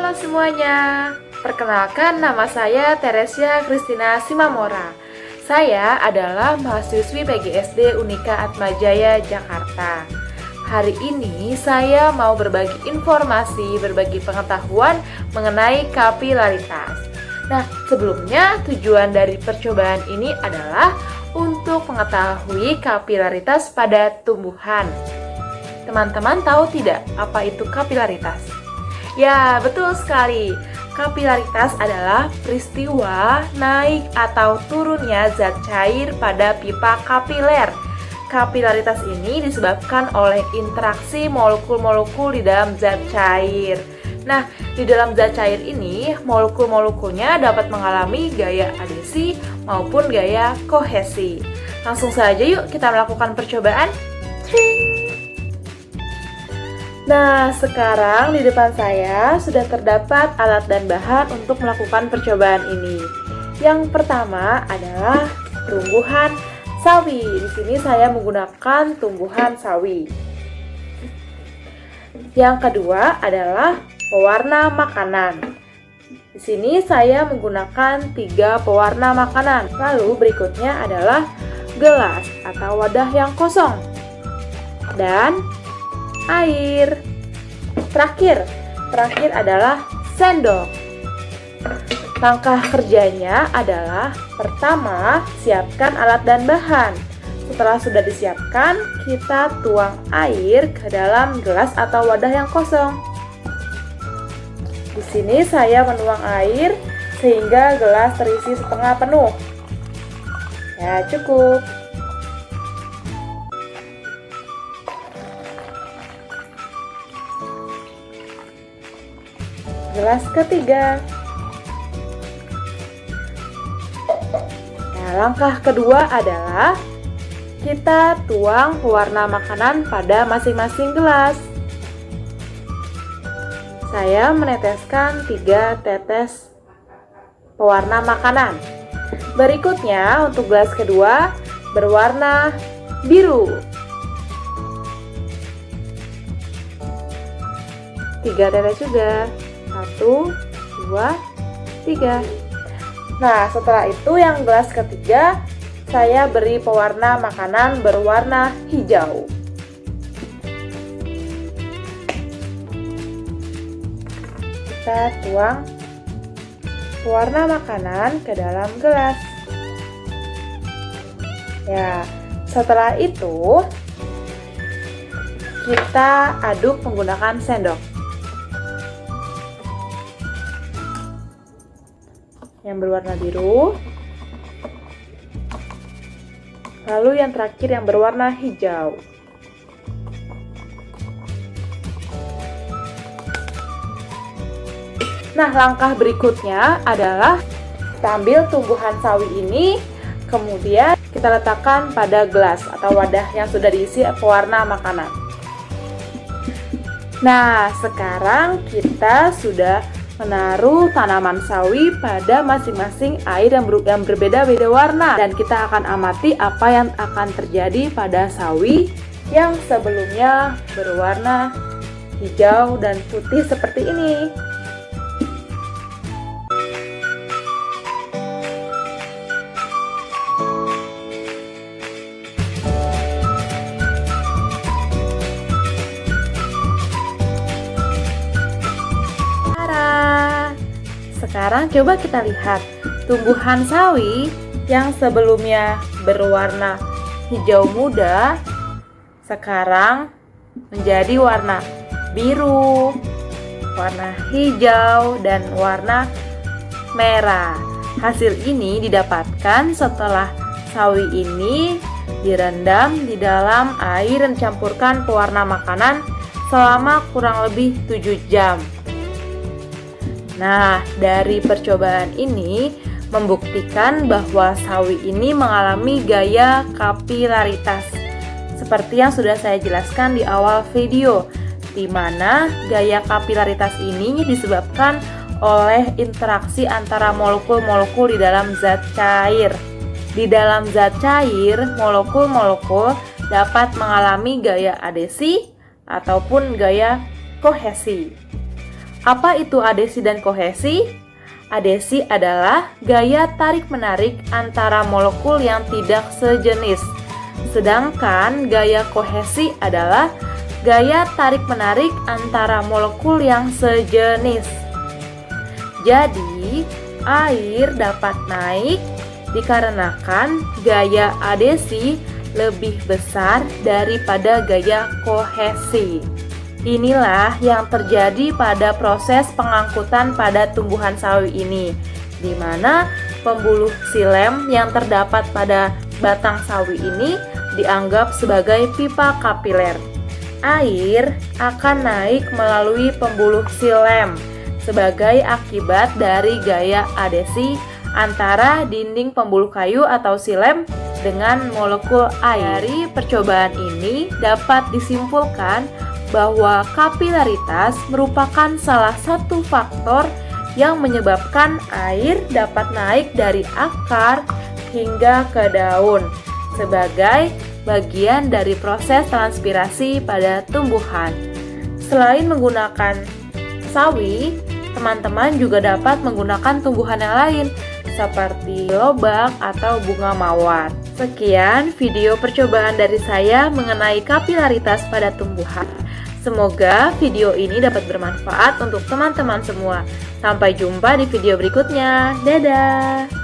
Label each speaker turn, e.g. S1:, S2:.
S1: Halo semuanya, perkenalkan nama saya Teresia Christina Simamora. Saya adalah mahasiswi PGSD Unika Atmajaya, Jakarta. Hari ini saya mau berbagi informasi, berbagi pengetahuan mengenai kapilaritas. Nah, sebelumnya tujuan dari percobaan ini adalah untuk mengetahui kapilaritas pada tumbuhan. Teman-teman tahu tidak apa itu kapilaritas? Ya, betul sekali. Kapilaritas adalah peristiwa naik atau turunnya zat cair pada pipa kapiler. Kapilaritas ini disebabkan oleh interaksi molekul-molekul di dalam zat cair. Nah, di dalam zat cair ini, molekul-molekulnya dapat mengalami gaya adhesi maupun gaya kohesi. Langsung saja yuk kita melakukan percobaan. Nah, sekarang di depan saya sudah terdapat alat dan bahan untuk melakukan percobaan ini. Yang pertama adalah tumbuhan sawi. Di sini saya menggunakan tumbuhan sawi. Yang kedua adalah pewarna makanan. Di sini saya menggunakan 3 pewarna makanan. Lalu berikutnya adalah gelas atau wadah yang kosong dan air. Terakhir adalah sendok. Langkah kerjanya adalah pertama, siapkan alat dan bahan. Setelah sudah disiapkan, kita tuang air ke dalam gelas atau wadah yang kosong. Di sini saya menuang air sehingga gelas terisi setengah penuh. Ya, cukup. Gelas ketiga. Nah, langkah kedua adalah kita tuang pewarna makanan pada masing-masing gelas. Saya meneteskan 3 tetes pewarna makanan. Berikutnya untuk gelas kedua berwarna biru. 3 tetes juga. 1, 2, 3. Nah, setelah itu yang gelas ketiga saya beri pewarna makanan berwarna hijau. Kita tuang pewarna makanan ke dalam gelas. Ya, setelah itu kita aduk menggunakan sendok. Yang berwarna biru, lalu yang terakhir yang berwarna hijau. Nah, langkah berikutnya adalah kita ambil tumbuhan sawi ini, kemudian kita letakkan pada gelas atau wadah yang sudah diisi pewarna makanan. Nah, sekarang kita sudah menaruh tanaman sawi pada masing-masing air yang berbeda-beda warna, dan kita akan amati apa yang akan terjadi pada sawi yang sebelumnya berwarna hijau dan putih seperti ini. Sekarang coba kita lihat tumbuhan sawi yang sebelumnya berwarna hijau muda sekarang menjadi warna biru, warna hijau, dan warna merah. Hasil ini didapatkan setelah sawi ini direndam di dalam air dan dicampurkan pewarna makanan selama kurang lebih 7 jam. Nah, dari percobaan ini membuktikan bahwa sawi ini mengalami gaya kapilaritas. Seperti yang sudah saya jelaskan di awal video, di mana gaya kapilaritas ini disebabkan oleh interaksi antara molekul-molekul di dalam zat cair. Di dalam zat cair, molekul-molekul dapat mengalami gaya adhesi ataupun gaya kohesi. Apa itu adesi dan kohesi? Adesi adalah gaya tarik-menarik antara molekul yang tidak sejenis. Sedangkan gaya kohesi adalah gaya tarik-menarik antara molekul yang sejenis. Jadi, air dapat naik dikarenakan gaya adesi lebih besar daripada gaya kohesi. Inilah yang terjadi pada proses pengangkutan pada tumbuhan sawi ini, di mana pembuluh xilem yang terdapat pada batang sawi ini dianggap sebagai pipa kapiler. Air akan naik melalui pembuluh xilem sebagai akibat dari gaya adesi antara dinding pembuluh kayu atau xilem dengan molekul air. Dari percobaan ini dapat disimpulkan bahwa kapilaritas merupakan salah satu faktor yang menyebabkan air dapat naik dari akar hingga ke daun sebagai bagian dari proses transpirasi pada tumbuhan. Selain menggunakan sawi, teman-teman juga dapat menggunakan tumbuhan yang lain seperti lobak atau bunga mawar. Sekian video percobaan dari saya mengenai kapilaritas pada tumbuhan. Semoga video ini dapat bermanfaat untuk teman-teman semua. Sampai jumpa di video berikutnya. Dadah!